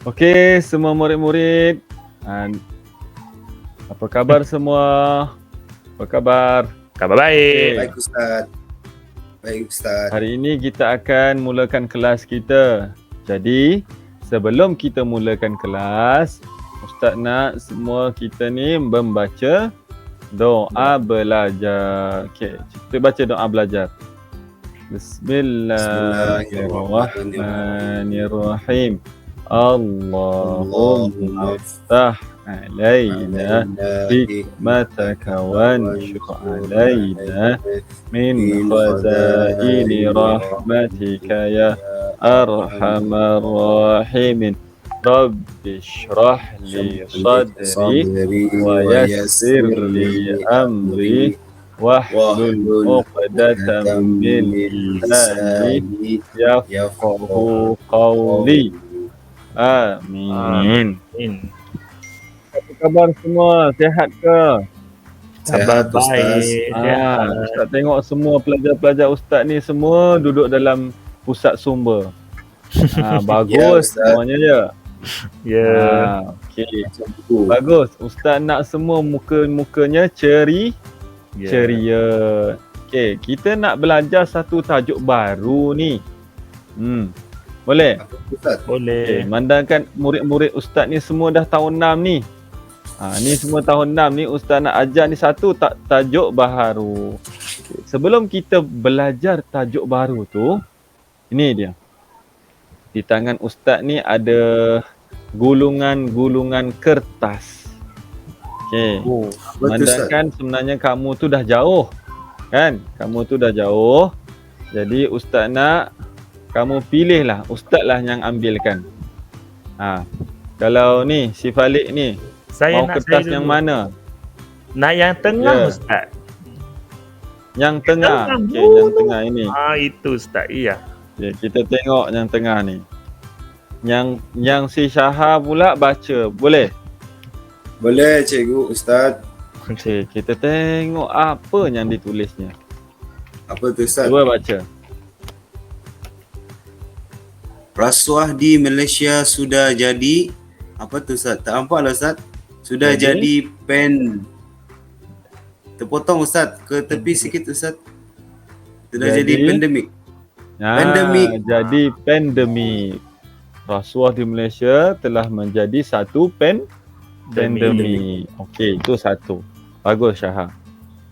Okey, semua murid-murid. Apa khabar semua? Apa khabar? Khabar baik. Baik Ustaz. Baik Ustaz. Hari ini kita akan mulakan kelas kita. Jadi, sebelum kita mulakan kelas, Ustaz nak semua kita ni membaca doa belajar. Okey, kita baca doa belajar. Bismillahirrahmanirrahim. Allahumma iftah alaina hikmataka wanshur alaina min khazaini rahmatika ya arhamar rahimin. Rabbi shrah li sadri wa yassir li amri wahlul 'uqdatam min lisani yafqahu qawli. Amin. Apa khabar semua? Sihat ke? Khabar baik. Ustaz tengok semua pelajar-pelajar Ustaz ni semua duduk dalam pusat sumber. Bagus Ustaz. semuanya ya. Ya. Okey. Bagus. Ustaz nak semua muka-mukanya ceria. Okey, kita nak belajar satu tajuk baru ni. Boleh? Ustaz. Boleh. Mandangkan murid-murid Ustaz ni semua dah tahun 6 ni. Ni semua tahun 6 ni Ustaz nak ajar ni satu tajuk baru. Sebelum kita belajar tajuk baru tu, ini dia. Di tangan Ustaz ni ada gulungan-gulungan kertas. Okey. Mandangkan sebenarnya kamu tu dah jauh. Kan? Kamu tu dah jauh. Jadi Ustaz nak kamu pilihlah, Ustaz lah yang ambilkan. Kalau ni si Falik ni Saya mau nak kertas saya yang dulu. mana? Nak yang tengah Ya. Ustaz. Yang tengah. Okey, yang tengah ini. Itu Ustaz. Iya. Okay, kita tengok yang tengah ni. Yang si Syaha pula baca. Boleh? Boleh cikgu Ustaz. Okey, kita tengok apa yang ditulisnya. Apa tu Ustaz? Cuba baca. Rasuah di Malaysia sudah jadi apa tu Ustaz? Tak nampak lah Ustaz. Sudah jadi terpotong Ustaz ke tepi sikit Ustaz. Sudah jadi pandemik. Pandemik. Jadi pandemik. Rasuah di Malaysia telah menjadi satu pandemik. Okey, itu satu. Bagus Syaha.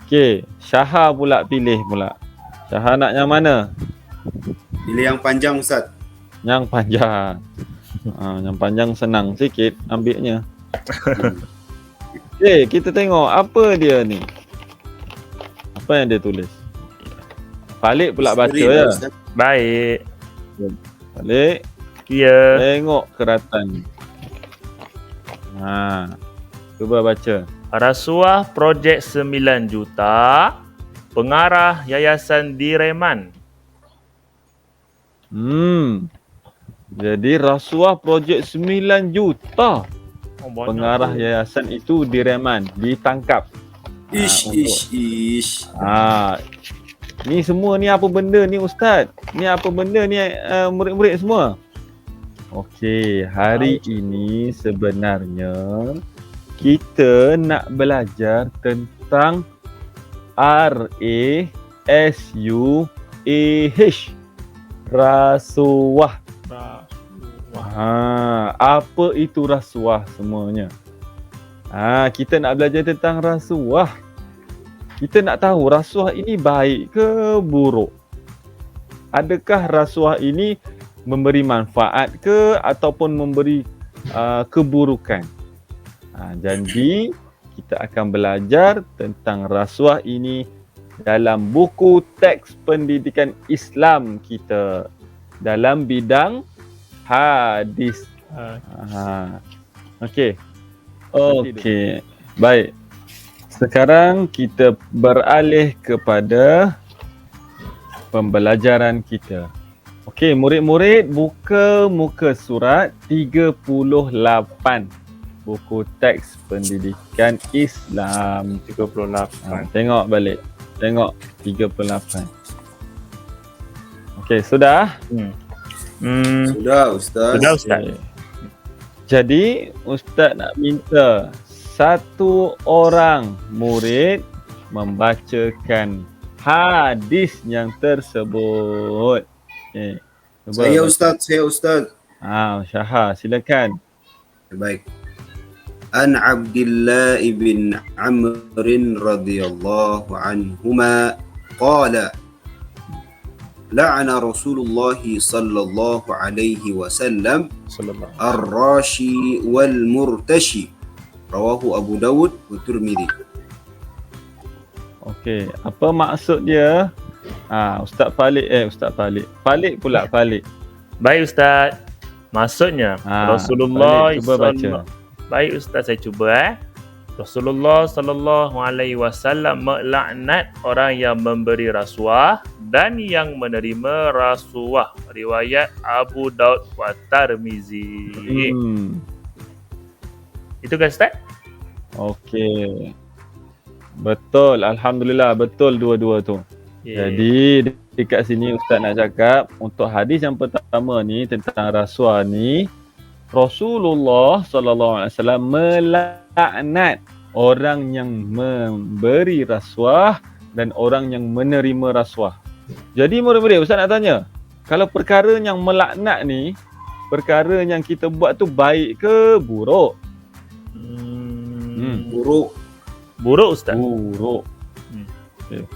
Okey, Syaha pula pilih pula. Syaha nak yang mana? Pilih yang panjang Ustaz. Yang panjang. Yang panjang senang sikit ambilnya. Okey, kita tengok apa dia ni. Apa yang dia tulis? Falik pula baca ya. Ustaz. Baik. Falik, Ya. tengok keratan ni. Cuba baca. Rasuah projek 9 juta. Pengarah Yayasan Direman. Jadi rasuah projek 9 juta. Banyak Pengarah tu. yayasan itu direman, ditangkap. Ish. Ni semua ni apa benda ni Ustaz? Ni apa benda ni murid-murid semua? Okey, hari ini sebenarnya kita nak belajar tentang RASUAH. Rasuah. Apa itu rasuah semuanya? Kita nak belajar tentang rasuah. Kita nak tahu rasuah ini baik ke buruk? Adakah rasuah ini memberi manfaat ke ataupun memberi keburukan? Jadi kita akan belajar tentang rasuah ini dalam buku teks pendidikan Islam kita dalam bidang hadis. Okey. Baik. Sekarang kita beralih kepada pembelajaran kita. Okey, murid-murid buka muka surat 38. Buku teks pendidikan Islam 38. Tengok balik. Tengok 38. Okey, sudah? Sudah Ustaz. Sudah Ustaz. Okey. Jadi ustaz nak minta satu orang murid membacakan hadis yang tersebut. Okay. Cuba Saya baca. Ustaz, saya Ustaz. Syaha, silakan. Baik. An Abdullah bin Amr radhiyallahu anhuma qala la'ana Rasulullah sallallahu alaihi wasallam Sallallahu. ar-rashi wal murtashi. Rawahu Abu Dawud wa Tirmidzi. Okey, apa maksud dia? Ustaz Falik pula Falik. Baik Ustaz. Maksudnya Rasulullah Falik, cuba baca. Baik Ustaz, saya cuba. Rasulullah sallallahu alaihi wasallam melaknat orang yang memberi rasuah dan yang menerima rasuah. Riwayat Abu Daud wa Tirmizi. Itu kan Ustaz? Okey. Betul, alhamdulillah betul dua-dua tu. Yeah. Jadi dekat sini ustaz nak cakap untuk hadis yang pertama ni tentang rasuah ni, Rasulullah sallallahu alaihi wasallam melaknat orang yang memberi rasuah dan orang yang menerima rasuah. Jadi murid-murid ustaz nak tanya, kalau perkara yang melaknat ni, perkara yang kita buat tu baik ke buruk? Buruk. Buruk Ustaz. Buruk. Okay.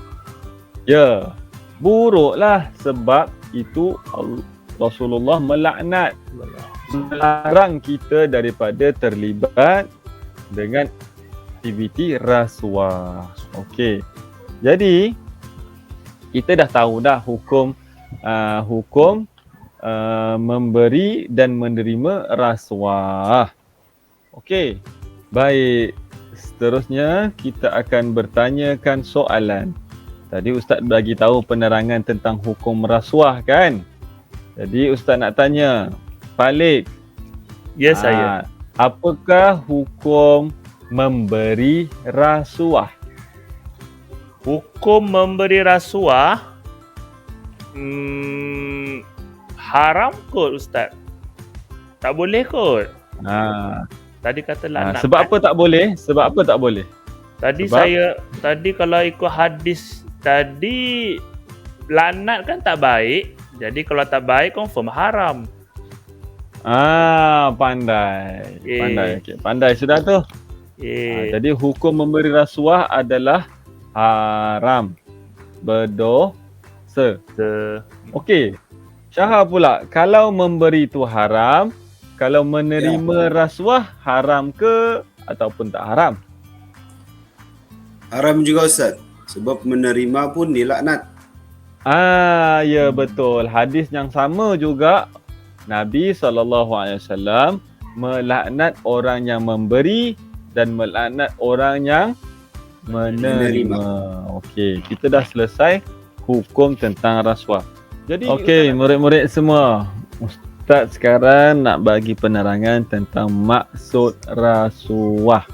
Ya, buruk lah sebab itu Rasulullah melaknat, melarang kita daripada terlibat dengan aktiviti rasuah. Okey. Jadi kita dah tahu dah hukum memberi dan menerima rasuah. Okey. Baik. Seterusnya kita akan bertanyakan soalan. Tadi ustaz bagi tahu penerangan tentang hukum rasuah kan? Jadi ustaz nak tanya, Falik. Ya saya. Apakah hukum memberi rasuah? Hukum memberi rasuah haram kot Ustaz. Tak boleh kot. Tadi kata laknat. Sebab apa tak boleh? Sebab apa tak boleh? Tadi Sebab? kalau ikut hadis tadi laknat kan tak baik. Jadi kalau tak baik confirm haram. Pandai. Pandai. Okay. Pandai sudah tu. Jadi hukum memberi rasuah adalah haram. Berdosa. Okey. Syaha pula, kalau memberi tu haram, kalau menerima rasuah haram ke ataupun tak haram? Haram juga Ustaz. Sebab menerima pun dilaknat. Ya betul. Hadis yang sama juga Nabi SAW melaknat orang yang memberi dan melaknat orang yang menerima. Okey, kita dah selesai hukum tentang rasuah. Jadi okey, murid-murid semua. Ustaz sekarang nak bagi penerangan tentang maksud rasuah.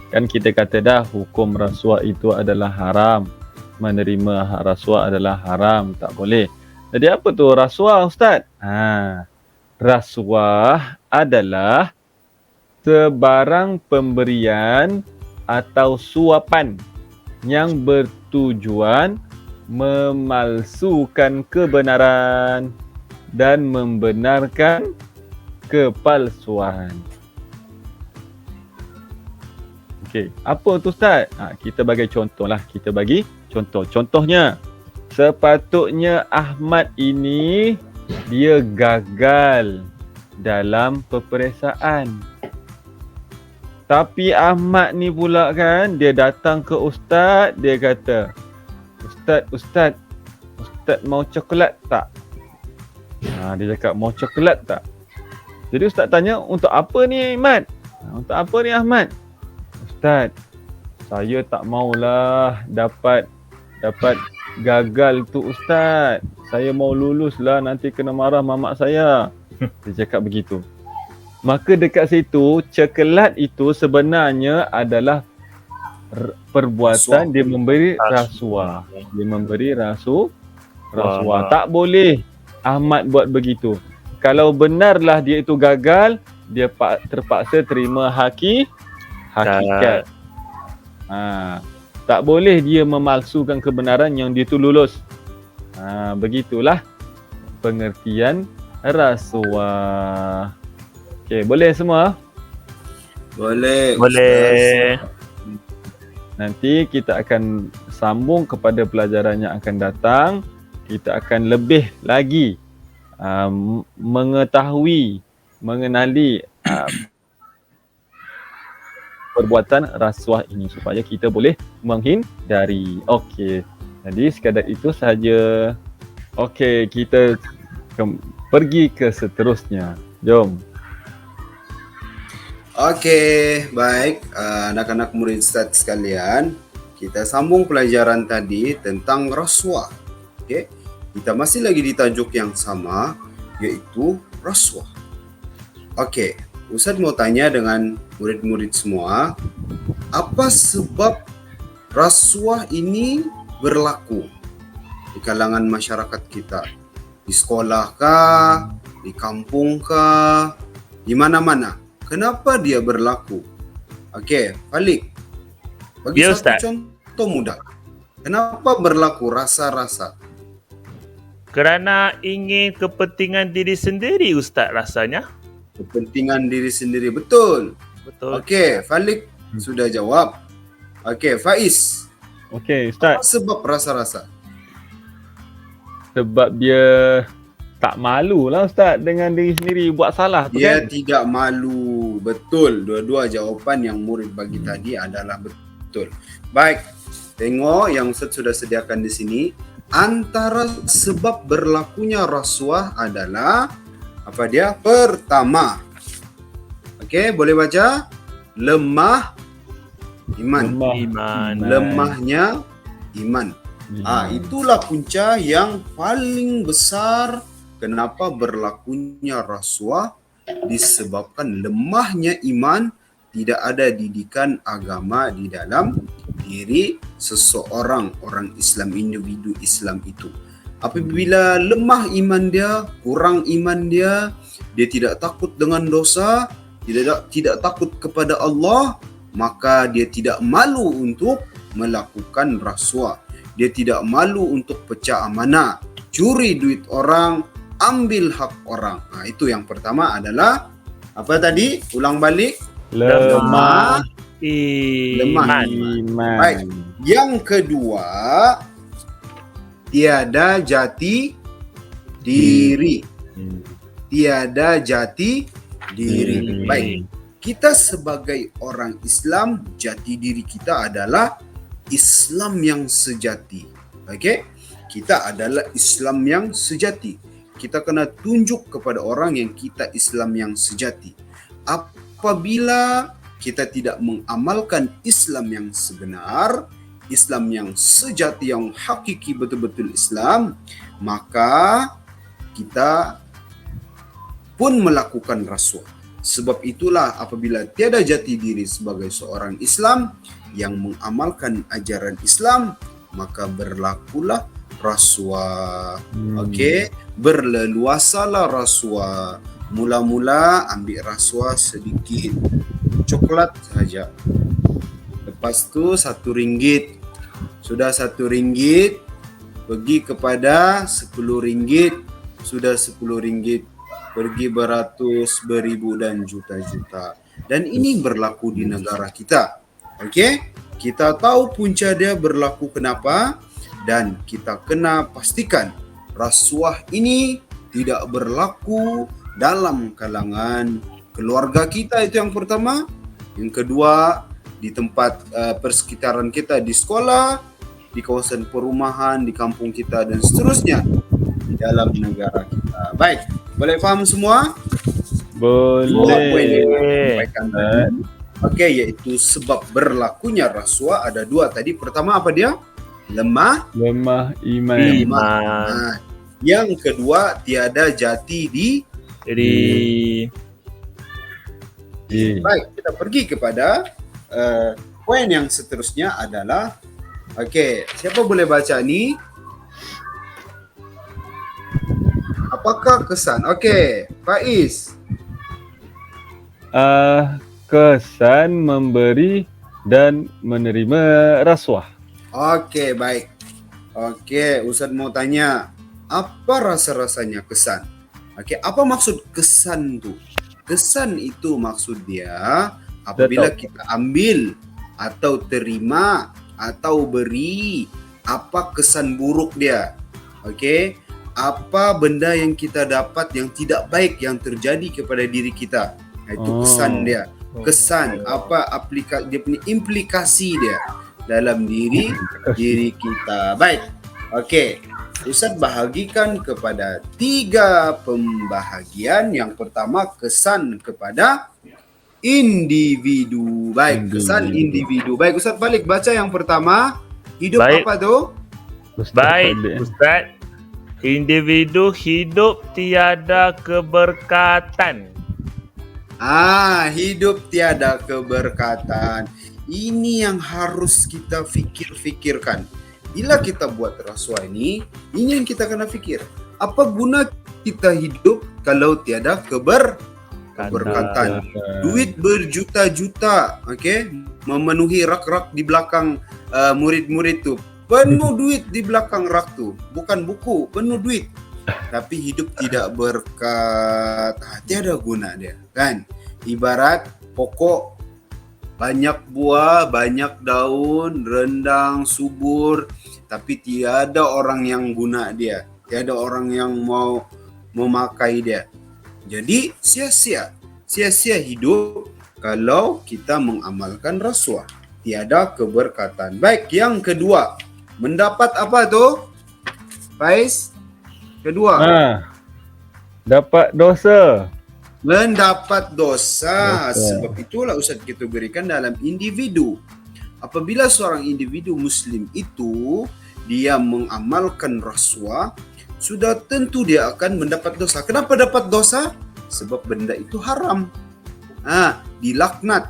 Kan kita kata dah hukum rasuah itu adalah haram. Menerima rasuah adalah haram, tak boleh. Jadi apa tu rasuah Ustaz? Rasuah adalah sebarang pemberian atau suapan yang bertujuan memalsukan kebenaran dan membenarkan kepalsuan. Okey, apa tu Ustaz? Kita bagi contoh lah. Kita bagi contoh. Contohnya, sepatutnya Ahmad ini dia gagal dalam peperiksaan. Tapi Ahmad ni pula kan, dia datang ke Ustaz, dia kata, Ustaz mau coklat tak? Dia cakap mau coklat tak? Jadi Ustaz tanya, untuk apa ni Ahmad? Untuk apa ni Ahmad? Ustaz, saya tak maulah dapat gagal tu Ustaz. Saya mau lulus lah, nanti kena marah mamak saya. Dia cakap begitu. Maka dekat situ, coklat itu sebenarnya adalah perbuatan dia memberi rasuah. Dia memberi rasuah. Tak boleh Ahmad buat begitu. Kalau benarlah dia itu gagal, dia terpaksa terima hakikat. Tak boleh dia memalsukan kebenaran yang dia tu lulus. Begitulah pengertian rasuah. Okey, boleh semua? Boleh. Boleh. Nanti kita akan sambung kepada pelajaran yang akan datang. Kita akan lebih lagi mengetahui, mengenali perbuatan rasuah ini supaya kita boleh menghindari. Okey. Jadi sekadar itu sahaja. Okey, kita pergi ke seterusnya. Jom. Okey, baik anak-anak murid Ustaz sekalian, kita sambung pelajaran tadi tentang rasuah. Okey, kita masih lagi di tajuk yang sama, iaitu rasuah. Okey, Ustaz mau tanya dengan murid-murid semua, apa sebab rasuah ini berlaku di kalangan masyarakat kita? Di sekolah kah? Di kampung kah? Di mana-mana? Kenapa dia berlaku? Okey, Falik. Bagi Ya, satu Ustaz. contoh mudah. Kenapa berlaku rasa-rasa? Kerana ingin kepentingan diri sendiri, Ustaz, rasanya. Kepentingan diri sendiri. Betul. Betul. Okey, Falik sudah jawab. Okey, Faiz. Okey, Ustaz. Apa sebab rasa-rasa? Sebab dia tak malu lah Ustaz dengan diri sendiri buat salah tu Dia kan. tidak malu. Betul. Dua-dua jawapan yang murid bagi tadi adalah betul. Baik. Tengok yang Ustaz sudah sediakan di sini. Antara sebab berlakunya rasuah adalah apa dia? Pertama. Okey, boleh baca? Lemah iman. Iman. Lemahnya iman. Itulah punca yang paling besar kenapa berlakunya rasuah, disebabkan lemahnya iman, tidak ada didikan agama di dalam diri seseorang, orang Islam, individu Islam itu. Apabila lemah iman dia, kurang iman dia tidak takut dengan dosa, tidak takut kepada Allah, maka dia tidak malu untuk melakukan rasuah. Dia tidak malu untuk pecah amanah, curi duit orang, ambil hak orang. Itu yang pertama adalah apa tadi? Ulang balik. Lemah Iman. iman. Baik. Yang kedua, tiada jati diri. Tiada jati diri. Baik. Kita sebagai orang Islam, jati diri kita adalah Islam yang sejati. Okey? Kita adalah Islam yang sejati. Kita kena tunjuk kepada orang yang kita Islam yang sejati. Apabila kita tidak mengamalkan Islam yang sebenar, Islam yang sejati, yang hakiki betul-betul Islam, maka kita pun melakukan rasuah. Sebab itulah apabila tiada jati diri sebagai seorang Islam yang mengamalkan ajaran Islam, maka berlakulah rasuah. Okey, berleluasalah rasuah. Mula-mula ambil rasuah sedikit, coklat saja. Lepas tu RM1. Sudah RM1, pergi kepada RM10. Sudah RM10, pergi beratus, beribu dan juta-juta. Dan ini berlaku di negara kita. Okey? Kita tahu punca dia berlaku kenapa, dan kita kena pastikan rasuah ini tidak berlaku dalam kalangan keluarga kita, itu yang pertama. Yang kedua, di tempat persekitaran kita, di sekolah, di kawasan perumahan, di kampung kita dan seterusnya di dalam negara kita. Baik, boleh faham semua? Dua poin yang saya sampaikan tadi. Okey, iaitu sebab berlakunya rasuah ada dua tadi. Pertama apa dia? Lemah iman. iman. Yang kedua, tiada jati Jadi Baik, kita pergi kepada poin yang seterusnya adalah, okey, siapa boleh baca ni? Apakah kesan? Okey, Faiz. kesan memberi dan menerima rasuah. Oke, baik. Oke, Ustaz mau tanya, apa rasa-rasanya kesan? Oke, apa maksud kesan tuh? Kesan itu maksud dia apabila kita ambil atau terima atau beri, apa kesan buruk dia? Oke, apa benda yang kita dapat yang tidak baik yang terjadi kepada diri kita? Nah, itu kesan dia. Kesan apa dia punya implikasi dia dalam diri kita. Baik. Oke. Ustaz bahagikan kepada 3 pembahagian. Yang pertama, kesan kepada individu. Baik, kesan individu. Baik, Ustaz balik baca yang pertama. Hidup Baik. apa tu? Baik, Ustaz. Individu hidup tiada keberkatan. Hidup tiada keberkatan. Ini yang harus kita fikirkan. Bila kita buat rasuah ini yang kita kena fikir. Apa guna kita hidup kalau tiada keberkatan? Duit berjuta-juta, memenuhi rak-rak di belakang murid-murid tu. Penuh duit di belakang rak tu. Bukan buku, penuh duit. Tapi hidup tidak berkat. Tiada guna dia, kan? Ibarat pokok banyak buah, banyak daun, rendang, subur, tapi tiada orang yang guna dia. Tiada orang yang mau memakai dia. Jadi sia-sia hidup kalau kita mengamalkan rasuah. Tiada keberkatan. Baik, yang kedua. Mendapat apa tu? Faiz? Kedua. Dapat dosa. Mendapat dosa. Sebab itulah Ustaz kita berikan dalam individu. Apabila seorang individu muslim itu dia mengamalkan rasuah, sudah tentu dia akan mendapat dosa. Kenapa dapat dosa? Sebab benda itu haram. Dilaknat.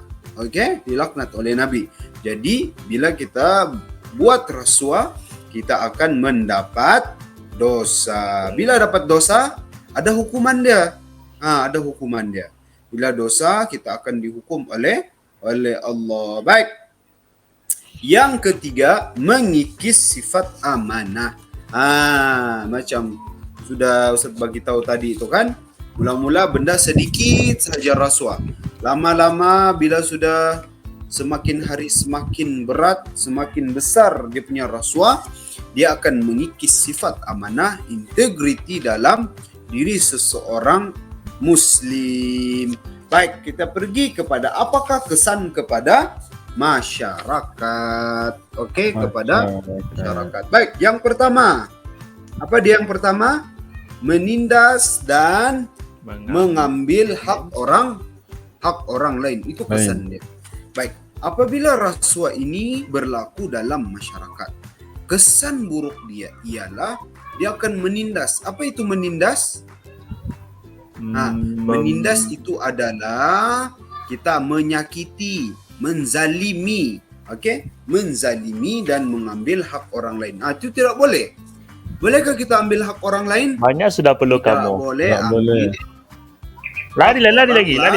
Dilaknat oleh Nabi. Jadi bila kita buat rasuah, kita akan mendapat dosa. Bila dapat dosa, ada hukuman dia. Ada hukuman dia. Bila dosa, kita akan dihukum oleh Allah. Baik. Yang ketiga, mengikis sifat amanah. Macam sudah Ustaz bagi tahu tadi itu kan. Mula-mula benda sedikit saja rasuah. Lama-lama bila sudah semakin hari semakin berat, semakin besar dia punya rasuah, dia akan mengikis sifat amanah, integriti dalam diri seseorang muslim. Baik, kita pergi kepada apakah kesan kepada masyarakat. Kepada masyarakat. Baik, yang pertama. Apa dia yang pertama? Menindas dan mengambil hak orang lain. Itu kesan dia. Baik, apabila rasuah ini berlaku dalam masyarakat, kesan buruk dia ialah dia akan menindas. Apa itu menindas? Menindas itu adalah kita menyakiti, menzalimi, menzalimi dan mengambil hak orang lain. Itu tidak boleh. Bolehkah kita ambil hak orang lain? Banyak sudah perlu tidak kamu. Boleh Tak ambil. boleh. Lari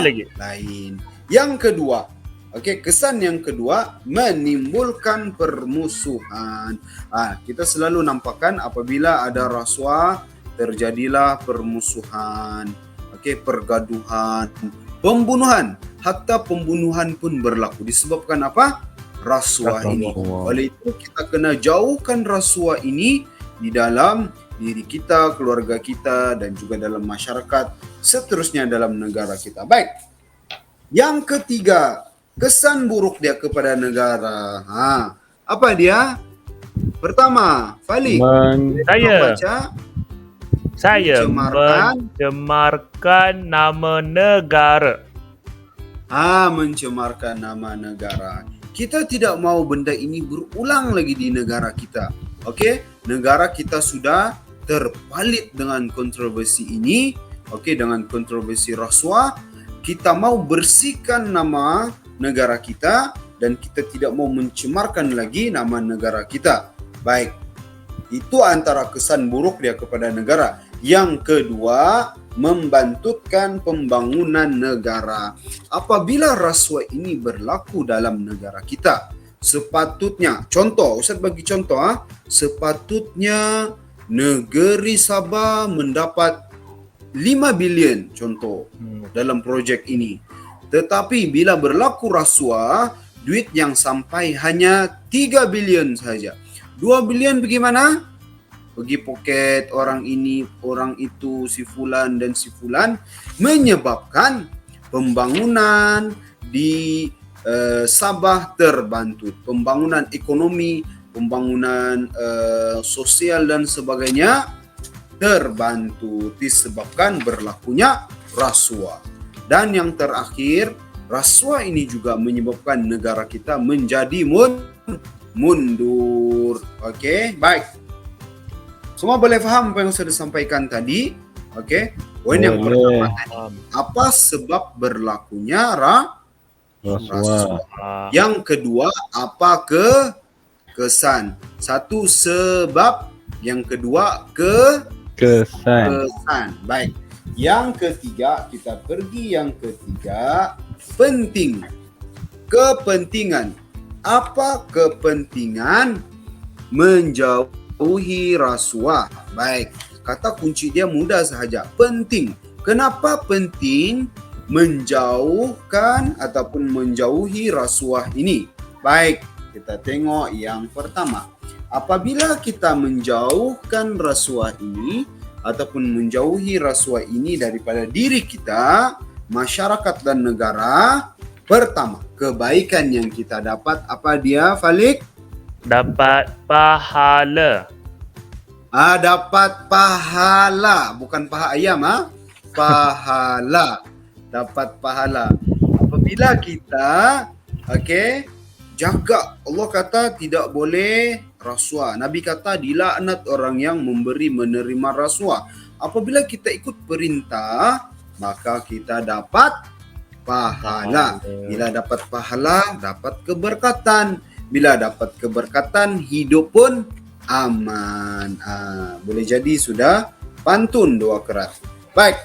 lagi. Lain. Yang kedua, kesan yang kedua menimbulkan permusuhan. Kita selalu nampakkan apabila ada rasuah terjadilah permusuhan, pergaduhan, pembunuhan, hatta pembunuhan pun berlaku disebabkan apa? Rasuah ini. Oleh itu kita kena jauhkan rasuah ini di dalam diri kita, keluarga kita dan juga dalam masyarakat, seterusnya dalam negara kita. Baik. Yang ketiga, kesan buruk dia kepada negara. Apa dia? Pertama, Falik. Saya mencemarkan nama negara. Mencemarkan nama negara. Kita tidak mau benda ini berulang lagi di negara kita. Negara kita sudah terpalit dengan kontroversi ini. Dengan kontroversi rasuah. Kita mau bersihkan nama negara kita dan kita tidak mau mencemarkan lagi nama negara kita. Baik. Itu antara kesan buruk dia kepada negara. Yang kedua, membantutkan pembangunan negara. Apabila rasuah ini berlaku dalam negara kita, sepatutnya, contoh, Ustaz bagi contoh, sepatutnya negeri Sabah mendapat 5 bilion contoh dalam projek ini. Tetapi bila berlaku rasuah, duit yang sampai hanya 3 bilion saja. 2 bilion bagaimana? Pergi poket orang ini, orang itu, si fulan dan si fulan, menyebabkan pembangunan di Sabah terbantu. Pembangunan ekonomi, pembangunan sosial dan sebagainya terbantu disebabkan berlakunya rasuah. Dan yang terakhir, rasuah ini juga menyebabkan negara kita menjadi mundur. Okey, baik. Semua boleh faham apa yang saya sampaikan tadi? Okey. Poin yang pertama tadi, apa sebab berlakunya rasuah? Yang kedua, apa kesan? Satu sebab, yang kedua kesan. Baik. Yang ketiga, kita pergi yang ketiga, penting. Kepentingan. Apa kepentingan menjauhi rasuah? Baik. Kata kunci dia mudah sahaja. Penting. Kenapa penting menjauhkan ataupun menjauhi rasuah ini? Baik, kita tengok yang pertama. Apabila kita menjauhkan rasuah ini ataupun menjauhi rasuah ini daripada diri kita, masyarakat dan negara, pertama, kebaikan yang kita dapat apa dia, Falik? Dapat pahala. Dapat pahala, bukan paha ayam, pahala. Dapat pahala. Apabila kita jaga, Allah kata tidak boleh rasuah. Nabi kata dilaknat orang yang menerima rasuah. Apabila kita ikut perintah, maka kita dapat pahala. Bila dapat pahala, dapat keberkatan. Bila dapat keberkatan, hidup pun aman. Boleh jadi sudah pantun dua kerat. Baik.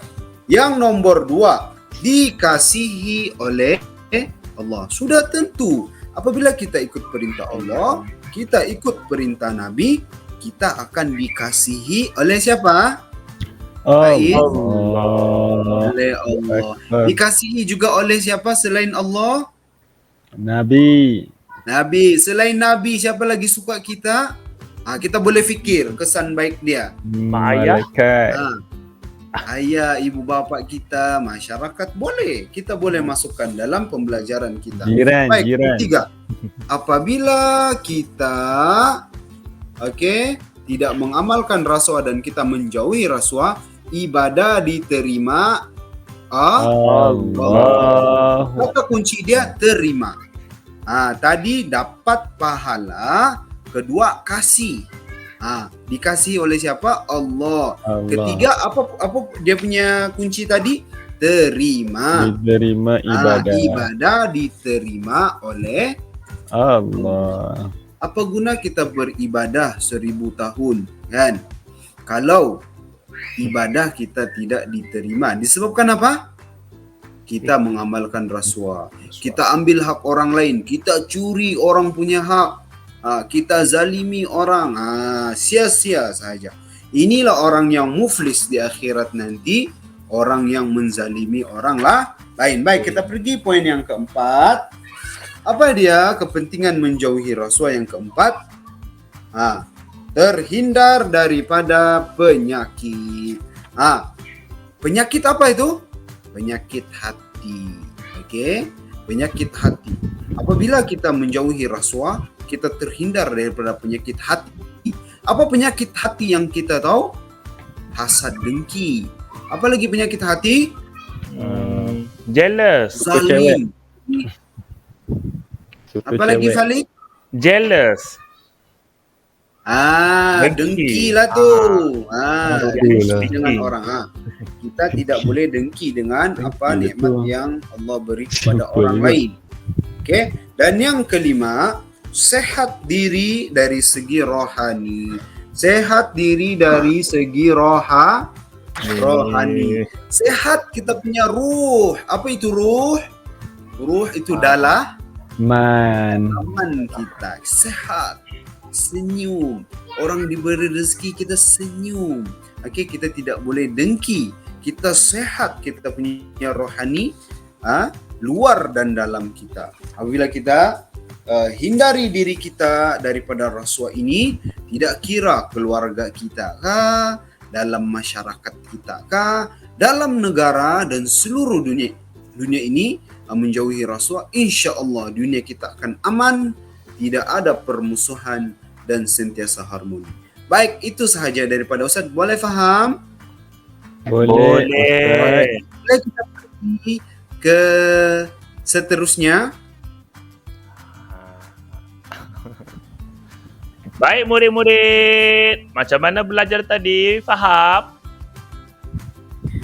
Yang nomor 2, dikasihi oleh Allah. Sudah tentu. Apabila kita ikut perintah Allah, kita ikut perintah Nabi, kita akan dikasihi oleh siapa? Oleh Allah. Dikasihi juga oleh siapa selain Allah? Nabi. Selain Nabi, siapa lagi suka kita? Kita boleh fikir kesan baik dia. Malaikat. Ayah, ibu bapa kita, masyarakat, boleh. Kita boleh masukkan dalam pembelajaran kita. Jiran. Ketiga, apabila kita tidak mengamalkan rasuah dan kita menjauhi rasuah, ibadah diterima Allah. Kata kunci dia terima. Tadi dapat pahala, kedua kasih. Dikasihi oleh siapa? Allah. Ketiga, apa dia punya kunci tadi? Terima. Diterima ibadah. Ibadah diterima oleh Allah. Apa guna kita beribadah 1000 tahun, kan? Kalau ibadah kita tidak diterima, disebabkan apa? Kita mengamalkan rasuah. Kita ambil hak orang lain, kita curi orang punya hak. Kita zalimi orang, sia-sia saja. Inilah orang yang muflis di akhirat nanti, orang yang menzalimi orang lain. Baik, kita pergi poin yang keempat. Apa dia kepentingan menjauhi rasuah yang keempat? Terhindar daripada penyakit. Penyakit apa itu? Penyakit hati. Penyakit hati. Apabila kita menjauhi rasuah, kita terhindar daripada penyakit hati. Apa penyakit hati yang kita tahu? Hasad, dengki. Apa lagi penyakit hati? Jealous. Zalim. Apa lagi, Falik? Jealous. Dengki lah tu. Dengki dengan orang. Kita tidak boleh dengki dengan apa nikmat yang Allah beri kepada orang lain. Dan yang kelima, sehat diri dari segi rohani. Sehat diri dari segi Rohani. Sehat kita punya ruh. Apa itu ruh? Ruh itu adalah aman kita. Sehat. Senyum. Orang diberi rezeki kita senyum. Okey, kita tidak boleh dengki. Kita sehat, kita punya rohani luar dan dalam kita. Apabila kita hindari diri kita daripada rasuah ini, tidak kira keluarga kita kah, dalam masyarakat kita kah, dalam negara dan seluruh dunia ini menjauhi rasuah, insya-Allah dunia kita akan aman, tidak ada permusuhan dan sentiasa harmoni. Baik, itu sahaja daripada Ustaz. Boleh faham? Boleh. Boleh kita pergi ke seterusnya. Baik murid-murid, macam mana belajar tadi? Faham?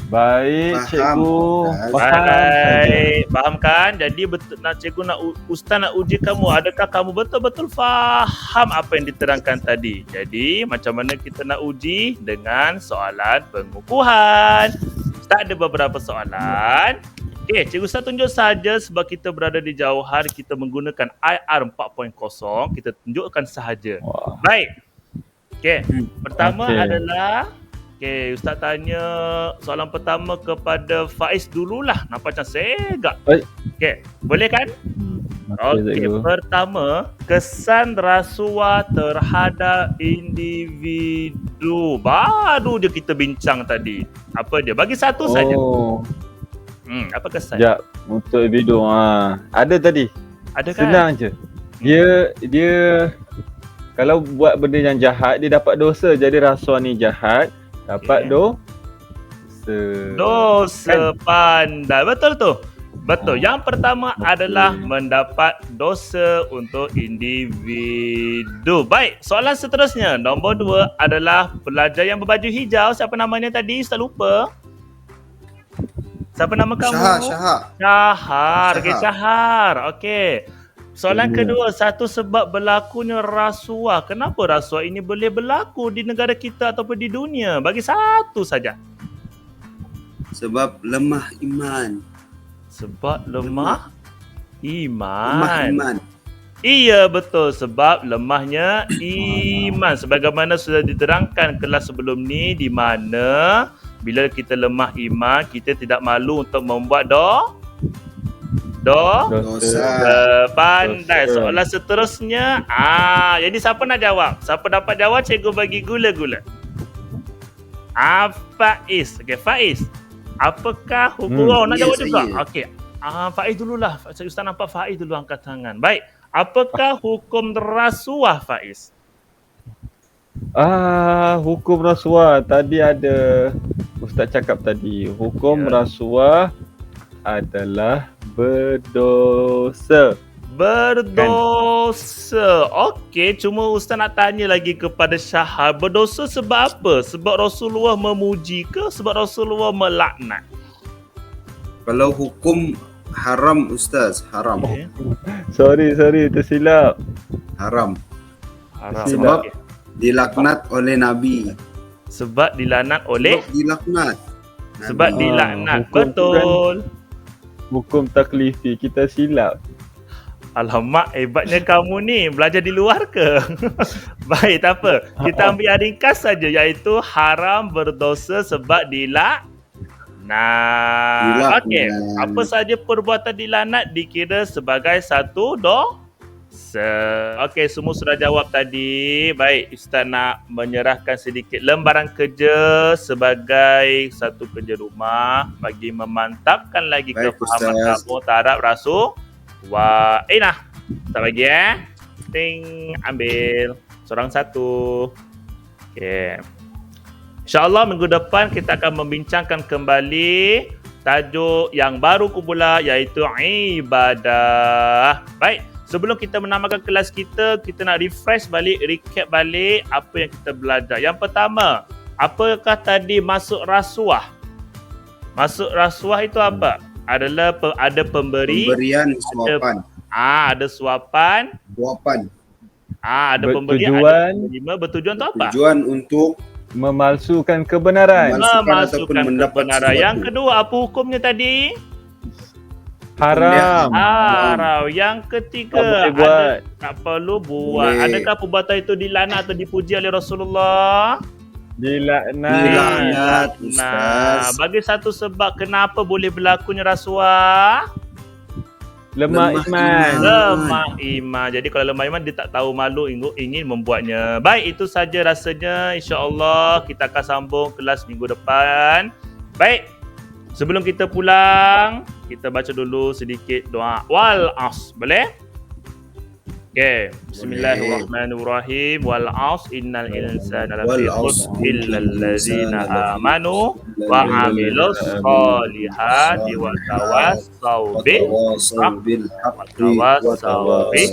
Baik, Faham, cikgu. Ustaz. Baik, faham kan? Jadi betul nak cikgu nak ustaz nak uji kamu, adakah kamu betul-betul faham apa yang diterangkan tadi? Jadi macam mana kita nak uji? Dengan soalan pengukuhan. Ustaz ada beberapa soalan. Okey, cikgu Ustaz tunjuk saja sebab kita berada di Jauhar, kita menggunakan IR 4.0, kita tunjukkan sahaja. Wah. Baik. Okey, pertama Okey. adalah Ustaz tanya soalan pertama kepada Faiz dululah. Nampak macam segak. Baik. Okey, boleh kan? Okey, Okey, cikgu. pertama, kesan rasuah terhadap individu. Baru je kita bincang tadi. Apa dia? Bagi satu saja. Oh, Apa kesan? sekejap. Untuk individu. Ada tadi. Ada kan? Senang je. Dia kalau buat benda yang jahat, dia dapat dosa. Jadi rasuah ni jahat, dapat Okey. dosa. Dosa Kan? pandai. Betul tu. Betul. Yang pertama Okey. adalah mendapat dosa untuk individu. Baik, soalan seterusnya. Nombor 2 adalah pelajar yang berbaju hijau. Siapa namanya tadi? Ustaz lupa. Siapa nama kamu? Syahar. Syahar. Okey, Syahar. Syahar. Okey. Soalan Ya. kedua, satu sebab berlakunya rasuah. Kenapa rasuah ini boleh berlaku di negara kita ataupun di dunia? Bagi satu saja. Sebab lemah iman. Sebab lemah Lemah iman. iman. Iya betul, sebab lemahnya iman. Sebagaimana sudah diterangkan kelas sebelum ni, di mana bila kita lemah iman, kita tidak malu untuk membuat Dosa. pandai. Dosa. Soalan seterusnya, jadi siapa nak jawab? Siapa dapat jawab, cikgu bagi gula-gula. Faiz. Okey, Faiz. Apakah hukum? Nak Ya, jawab juga? saya. Okey. Faiz dululah. Saya Ustaz nampak Faiz dulu angkat tangan. Baik. Apakah hukum rasuah, Faiz? Hukum rasuah. Tadi ada Ustaz cakap tadi. Hukum Ya. rasuah adalah berdosa. Berdosa. Okey, cuma Ustaz nak tanya lagi kepada Syahar. Berdosa sebab apa? Sebab Rasulullah memuji ke? Sebab Rasulullah melaknat? Kalau hukum haram Ustaz, haram. Okey. Sorry, tersilap. Haram. Haram. Sebab Okey. dilaknat oleh Nabi. Sebab dilaknat oleh? Sebab dilaknat. Sebab Nabi. dilaknat. hukum tu kan- Betul. Hukum taklifi, kita silap. Alamak, hebatnya kamu ni. Belajar di luar ke? Baik, tak apa. Kita ambil yang ringkas saja, iaitu haram berdosa sebab dilaknat. Dilaknat. Okey, apa saja perbuatan dilaknat dikira sebagai satu dosa. Okey, semua sudah jawab tadi. Baik, Ustaz nak menyerahkan sedikit lembaran kerja sebagai satu kerja rumah bagi memantapkan lagi Baik, kefahaman Ustaz. kamu terhadap Rasul. Nah, tak bagi Ting, ambil. Seorang satu. Okey. InsyaAllah minggu depan kita akan membincangkan kembali tajuk yang baru pula, iaitu ibadah. Baik, sebelum kita menamakan kelas kita nak refresh balik, recap balik apa yang kita belajar. Yang pertama, apakah tadi masuk rasuah? Masuk rasuah itu apa? Adalah ada pemberi, Pemberian suapan. ada suapan, Suapan. ada pemberi, ada Bertujuan. penerima. Bertujuan tu apa? Tujuan untuk memalsukan kebenaran. Memalsukan ataupun Memasukkan mendapat kebenaran. Yang sesuatu. kedua, apa hukumnya tadi? Haram. Haram. Yang ketiga, Tak boleh buat. tak perlu buat. Boleh. Adakah perbuatan itu dilaknat atau dipuji oleh Rasulullah? Dilaknat. Dilaknat, Nah, Ustaz. bagi satu sebab kenapa boleh berlakunya rasuah? Lemah iman. Lemah iman. Jadi kalau lemah iman dia tak tahu malu ingin membuatnya. Baik, itu saja rasanya. InsyaAllah kita akan sambung kelas minggu depan. Baik. Sebelum kita pulang, kita baca dulu sedikit doa wal as. Boleh? Okay. Bismillahirrahmanirrahim. Wal as innal insana lafi khusr illa allazina amanu wa amilus solihati wa tawassau bil Tawasaw bil haqqi tawassau bis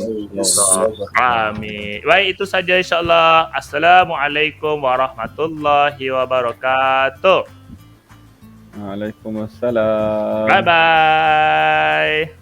sabr. Amin. Baik, itu saja insyaAllah. Assalamualaikum warahmatullahi wabarakatuh. Waalaikumsalam. Bye-bye.